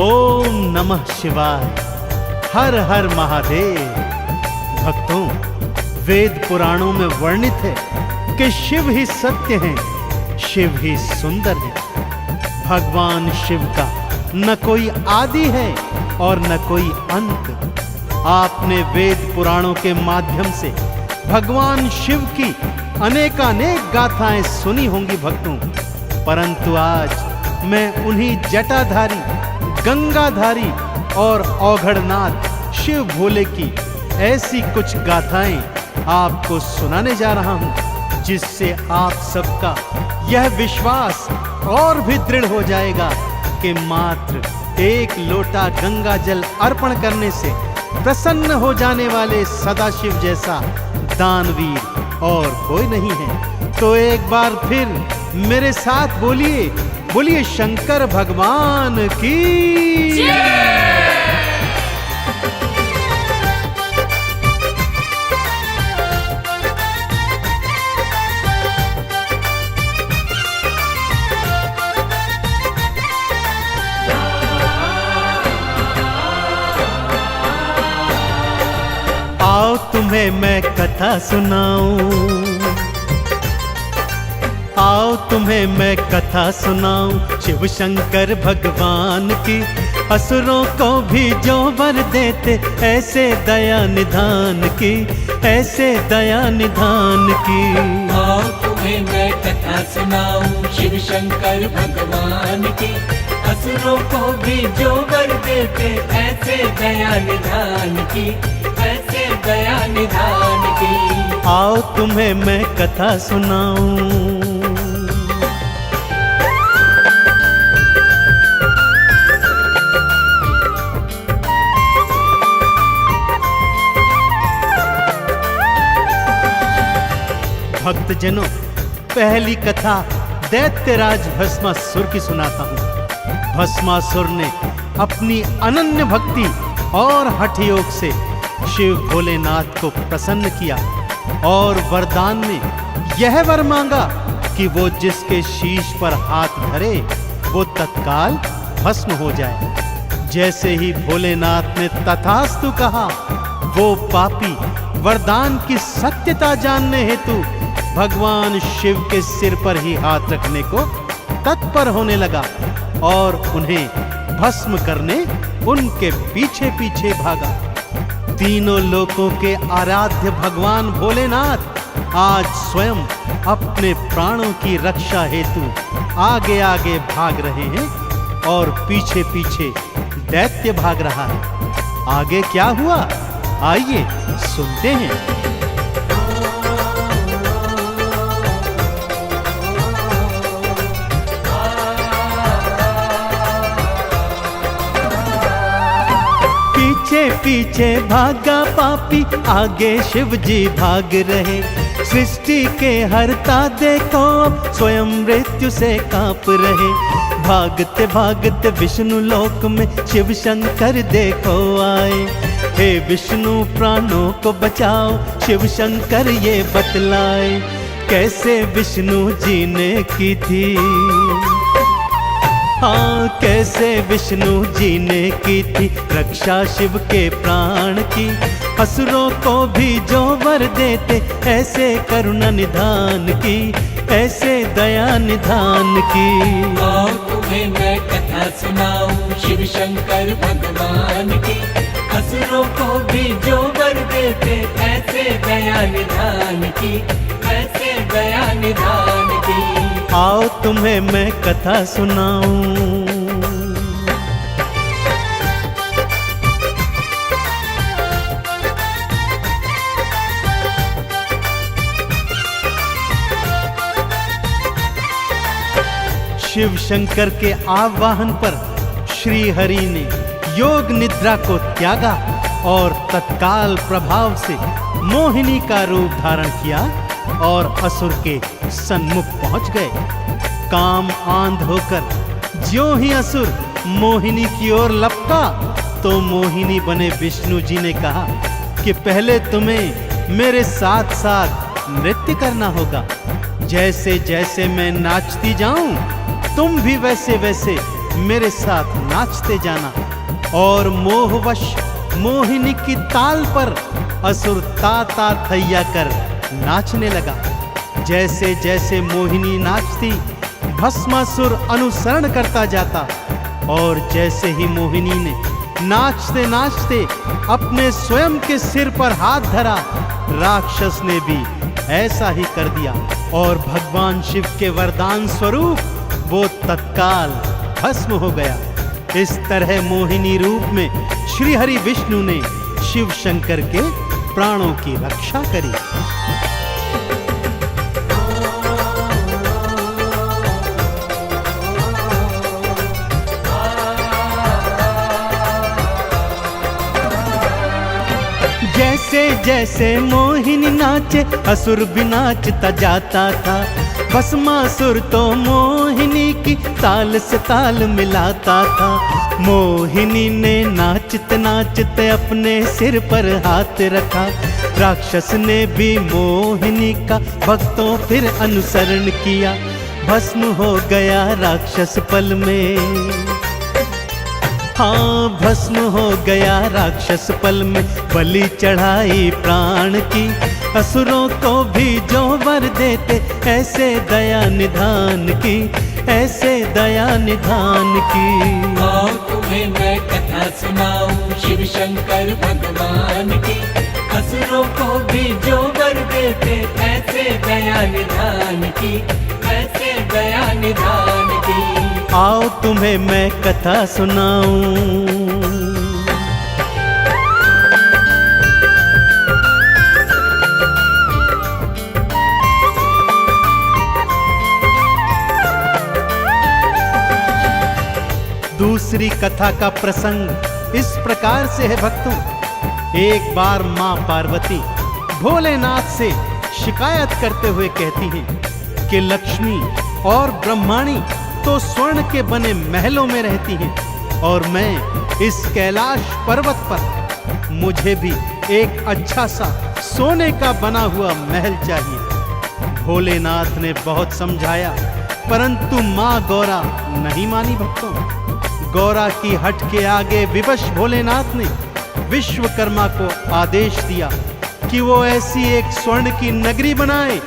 ओम नमः शिवाय। हर हर महादेव। भक्तों, वेद पुराणों में वर्णित है कि शिव ही सत्य हैं, शिव ही सुंदर है। भगवान शिव का न कोई आदि है और न कोई अंत। आपने वेद पुराणों के माध्यम से भगवान शिव की अनेकानेक गाथाएं सुनी होंगी भक्तों, परंतु आज मैं उन्हीं जटाधारी, गंगाधारी और औघड़नाथ शिव भोले की ऐसी कुछ गाथाएं आपको सुनाने जा रहा हूं, जिससे आप सबका यह विश्वास और भी दृढ़ हो जाएगा कि मात्र एक लोटा गंगा जल अर्पण करने से प्रसन्न हो जाने वाले सदाशिव जैसा दानवीर और कोई नहीं है। तो एक बार फिर मेरे साथ बोलिए, बोलिए शंकर भगवान की जय। आओ तुम्हें मैं कथा सुनाऊं, आओ तुम्हें मैं कथा सुनाऊं शिव शंकर भगवान की। असुरों को भी जो वर देते ऐसे दया निधान की, ऐसे दया निधान की। आओ तुम्हें मैं कथा सुनाऊं शिव शंकर भगवान की। असुरों को भी जो वर देते ऐसे दया निधान की, ऐसे दया निधान की। आओ तुम्हें मैं कथा सुनाऊं। भक्तजनों, पहली कथा दैत्यराज भस्मासुर की सुनाता हूं। भस्मासुर ने अपनी अनन्य भक्ति और हठ योग से शिव भोलेनाथ को प्रसन्न किया और वरदान में यह वर मांगा कि वो जिसके शीश पर हाथ धरे वो तत्काल भस्म हो जाए। जैसे ही भोलेनाथ ने तथास्तु कहा, वो पापी वरदान की सत्यता जानने हेतु भगवान शिव के सिर पर ही हाथ रखने को तत्पर होने लगा और उन्हें भस्म करने उनके पीछे पीछे भागा। तीनों लोकों के आराध्य भगवान भोलेनाथ आज स्वयं अपने प्राणों की रक्षा हेतु आगे आगे भाग रहे हैं और पीछे पीछे दैत्य भाग रहा है। आगे क्या हुआ, आइए सुनते हैं। पीछे पीछे भागा पापी, आगे शिव जी भाग रहे। सृष्टि के हरता देखो स्वयं मृत्यु से कांप रहे। भागते भागते विष्णु लोक में शिव शंकर देखो आए। हे विष्णु प्राणों को बचाओ, शिव शंकर ये बतलाए। कैसे विष्णु जी ने की थी, हाँ कैसे विष्णु जी ने की थी रक्षा शिव के प्राण की। असुरों को भी जो वर देते ऐसे करुणा निधान की, ऐसे दया निधान की। आओ तुम्हें मैं कथा सुनाऊं शिव शंकर भगवान की। असुरों को भी जो वर देते ऐसे दया निधान की, ऐसे दया निधान की। आओ तुम्हें मैं कथा सुनाऊं। शिव शंकर के आवाहन पर श्री हरि ने योग निद्रा को त्यागा और तत्काल प्रभाव से मोहिनी का रूप धारण किया और असुर के सन्मुख पहुंच गए। काम आंध होकर ज्यों ही असुर मोहिनी की ओर लपका तो मोहिनी बने विष्णु जी ने कहा कि पहले तुम्हें मेरे साथ साथ नृत्य करना होगा। जैसे जैसे मैं नाचती जाऊं तुम भी वैसे वैसे मेरे साथ नाचते जाना। और मोहवश मोहिनी की ताल पर असुर ता थैया कर नाचने लगा। जैसे जैसे मोहिनी नाचती, भस्मासुर अनुसरण करता जाता। और जैसे ही मोहिनी ने नाचते नाचते अपने स्वयं के सिर पर हाथ धरा, राक्षस ने भी ऐसा ही कर दिया और भगवान शिव के वरदान स्वरूप वो तत्काल भस्म हो गया। इस तरह मोहिनी रूप में श्री हरि विष्णु ने शिव शंकर के प्राणों की रक्षा करी। जैसे जैसे मोहिनी नाचे, असुर भी नाचता जाता था। भस्मासुर तो मोहिनी की ताल से ताल मिलाता था। मोहिनी ने नाचते नाचते अपने सिर पर हाथ रखा। राक्षस ने भी मोहिनी का भक्तों फिर अनुसरण किया। भस्म हो गया राक्षस पल में। हाँ, भस्म हो गया राक्षस पल में। बलि चढ़ाई प्राण की, असुरों को भी जो वर देते, ऐसे दया निधान की, ऐसे दया निधान की। आओ तुम्हें मैं कथा सुनाऊं शिव शंकर भगवान की। असुरों को भी जो वर देते, ऐसे दया निधान की, ऐसे दया निधान की। आओ तुम्हें मैं कथा सुनाऊं। दूसरी कथा का प्रसंग इस प्रकार से है भक्तों। एक बार मां पार्वती भोलेनाथ से शिकायत करते हुए कहती हैं कि लक्ष्मी और ब्रह्माणी तो स्वर्ण के बने महलों में रहती हैं और मैं इस कैलाश पर्वत पर, मुझे भी एक अच्छा सा सोने का बना हुआ महल चाहिए। भोलेनाथ ने बहुत समझाया, परंतु मां गौरा नहीं मानी भक्तों। गौरा की हट के आगे विवश भोलेनाथ ने विश्वकर्मा को आदेश दिया कि वो ऐसी एक स्वर्ण की नगरी बनाए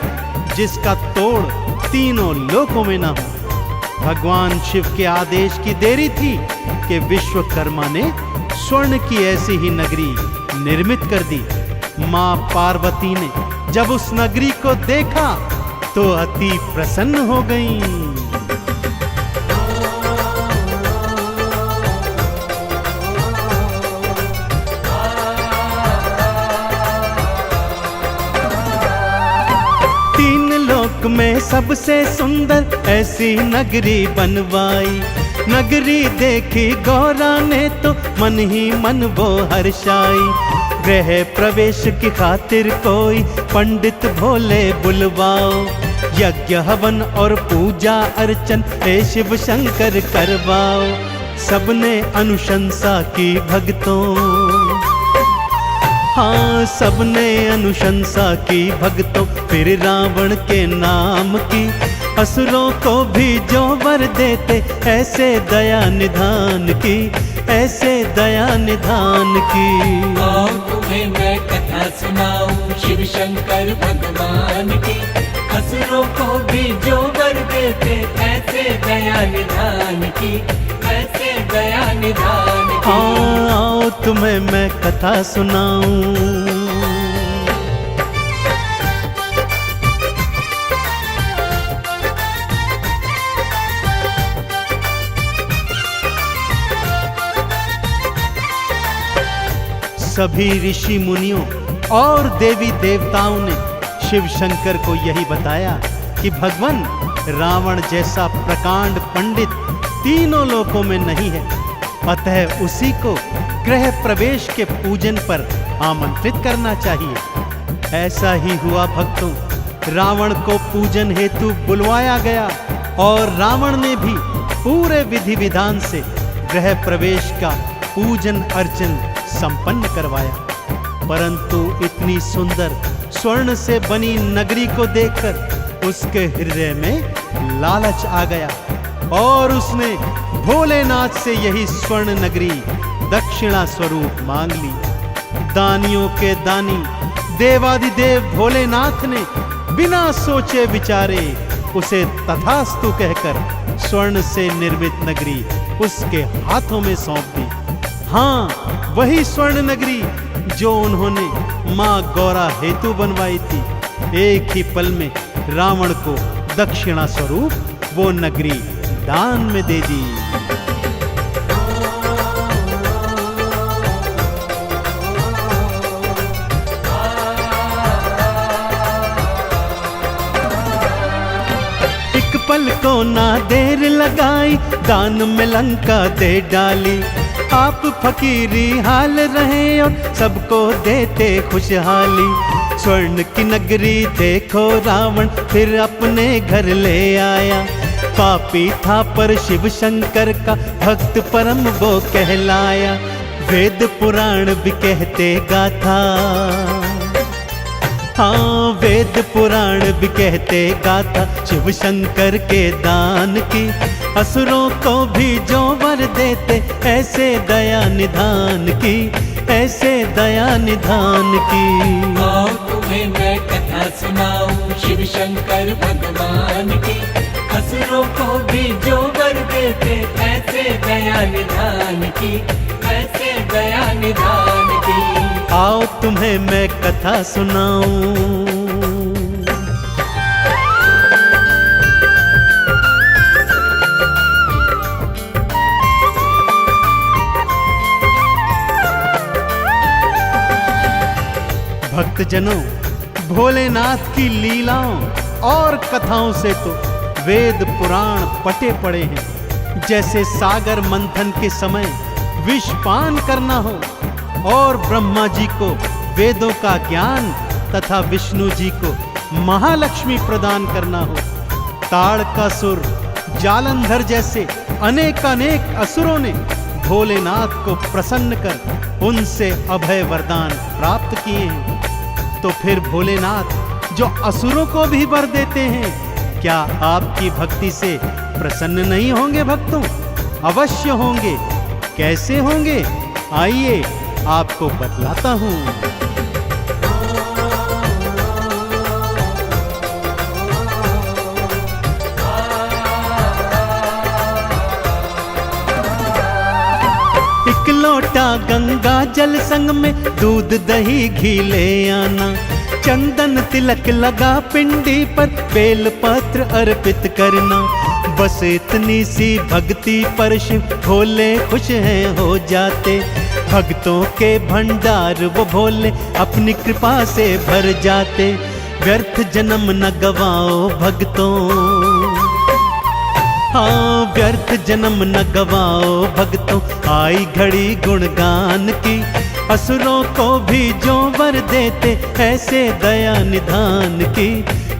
जिसका तोड़ तीनों लोकों में ना हो। भगवान शिव के आदेश की देरी थी कि विश्वकर्मा ने स्वर्ण की ऐसी ही नगरी निर्मित कर दी। मां पार्वती ने जब उस नगरी को देखा तो अति प्रसन्न हो गईं। में सबसे सुंदर ऐसी नगरी बनवाई। नगरी देखी गौरा ने तो मन ही मन वो हर्षाई। गृह प्रवेश की खातिर कोई पंडित भोले बुलवाओ। यज्ञ हवन और पूजा अर्चन हे शिव शंकर करवाओ। सबने अनुशंसा की भक्तों, हाँ सबने अनुशंसा की भक्तों। फिर रावण के नाम की, असुरों को भी जो वर देते, ऐसे दया निधान की, ऐसे दया निधान की। आओ तुम्हें मैं कथा सुनाऊं शिव शंकर भगवान की। असुरों को भी जो वर देते, ऐसे दया निधान की, ऐसे दया निधान की। आओ तुम्हें मैं कथा सुनाऊं। सभी ऋषि मुनियों और देवी देवताओं ने शिव शंकर को यही बताया कि भगवान रावण जैसा प्रकांड पंडित तीनों लोकों में नहीं है, अतः उसी को गृह प्रवेश के पूजन पर आमंत्रित करना चाहिए। ऐसा ही हुआ भक्तों, रावण को पूजन हेतु बुलवाया गया और रावण ने भी पूरे विधि विधान से गृह प्रवेश का पूजन अर्चन संपन्न करवाया। परंतु इतनी सुंदर स्वर्ण से बनी नगरी को देखकर उसके हृदय में लालच आ गया और उसने भोलेनाथ से यही स्वर्ण नगरी दक्षिणा स्वरूप मांग ली। दानियों के दानी देवादिदेव भोलेनाथ ने बिना सोचे विचारे उसे तथास्तु कहकर स्वर्ण से निर्मित नगरी उसके हाथों में सौंप दी। हाँ, वही स्वर्ण नगरी जो उन्होंने मां गौरा हेतु बनवाई थी। एक ही पल में रावण को दक्षिणा स्वरूप वो नगरी दान में दे दी। एक पल को ना देर लगाई, दान में लंका दे डाली। आप फकीरी हाल रहे और सबको देते खुशहाली। स्वर्ण की नगरी देखो रावण फिर अपने घर ले आया। पापी था पर शिव शंकर का भक्त परम वो कहलाया। वेद पुराण भी कहते गाथा, हाँ वेद पुराण भी कहते गाथा शिव शंकर के दान की। असुरों को भी जो वर देते ऐसे दया निधान की, ऐसे दया निधान की। आओ तुम्हें मैं कथा सुनाऊं शिव शंकर भगवान की। असुरों को भी जो वर देते ऐसे दया निधान की, ऐसे दया निधान की। आओ तुम्हें मैं कथा सुनाऊं। भक्तजनों, भोलेनाथ की लीलाओं और कथाओं से तो वेद पुराण पटे पड़े हैं। जैसे सागर मंथन के समय विषपान करना हो और ब्रह्मा जी को वेदों का ज्ञान तथा विष्णु जी को महालक्ष्मी प्रदान करना हो। ताड़कासुर, जालंधर जैसे अनेक असुरों ने भोलेनाथ को प्रसन्न कर उनसे अभय वरदान प्राप्त किए हैं। तो फिर भोलेनाथ जो असुरों को भी वर देते हैं, क्या आपकी भक्ति से प्रसन्न नहीं होंगे भक्तों? अवश्य होंगे। कैसे होंगे? आइए आपको बतलाता हूं। एक लोटा गंगा जल संग में दूध दही घी ले आना। चंदन तिलक लगा पिंडी पर बेल पत्र अर्पित करना। बस इतनी सी भक्ति पर शिव भोले खुश हैं हो जाते। भक्तों के भंडार वो भोले अपनी कृपा से भर जाते। व्यर्थ जन्म न गवाओ भक्तों, हाँ व्यर्थ जन्म न गवाओ भक्तों। आई घड़ी गुणगान की, असुरों को भी जो वर देते ऐसे दया निधान की,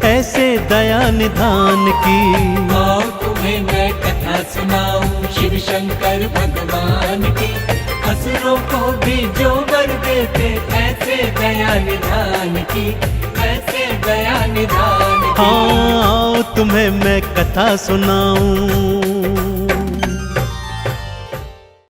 ऐसे दया निधान की। आओ तुम्हें मैं कथा सुनाऊं शिव शंकर भगवान की। असुरों को भी जो वर देते ऐसे दया निधान की, ऐसे दया निधान की। हाँ, तुम्हें मैं कथा सुनाऊं।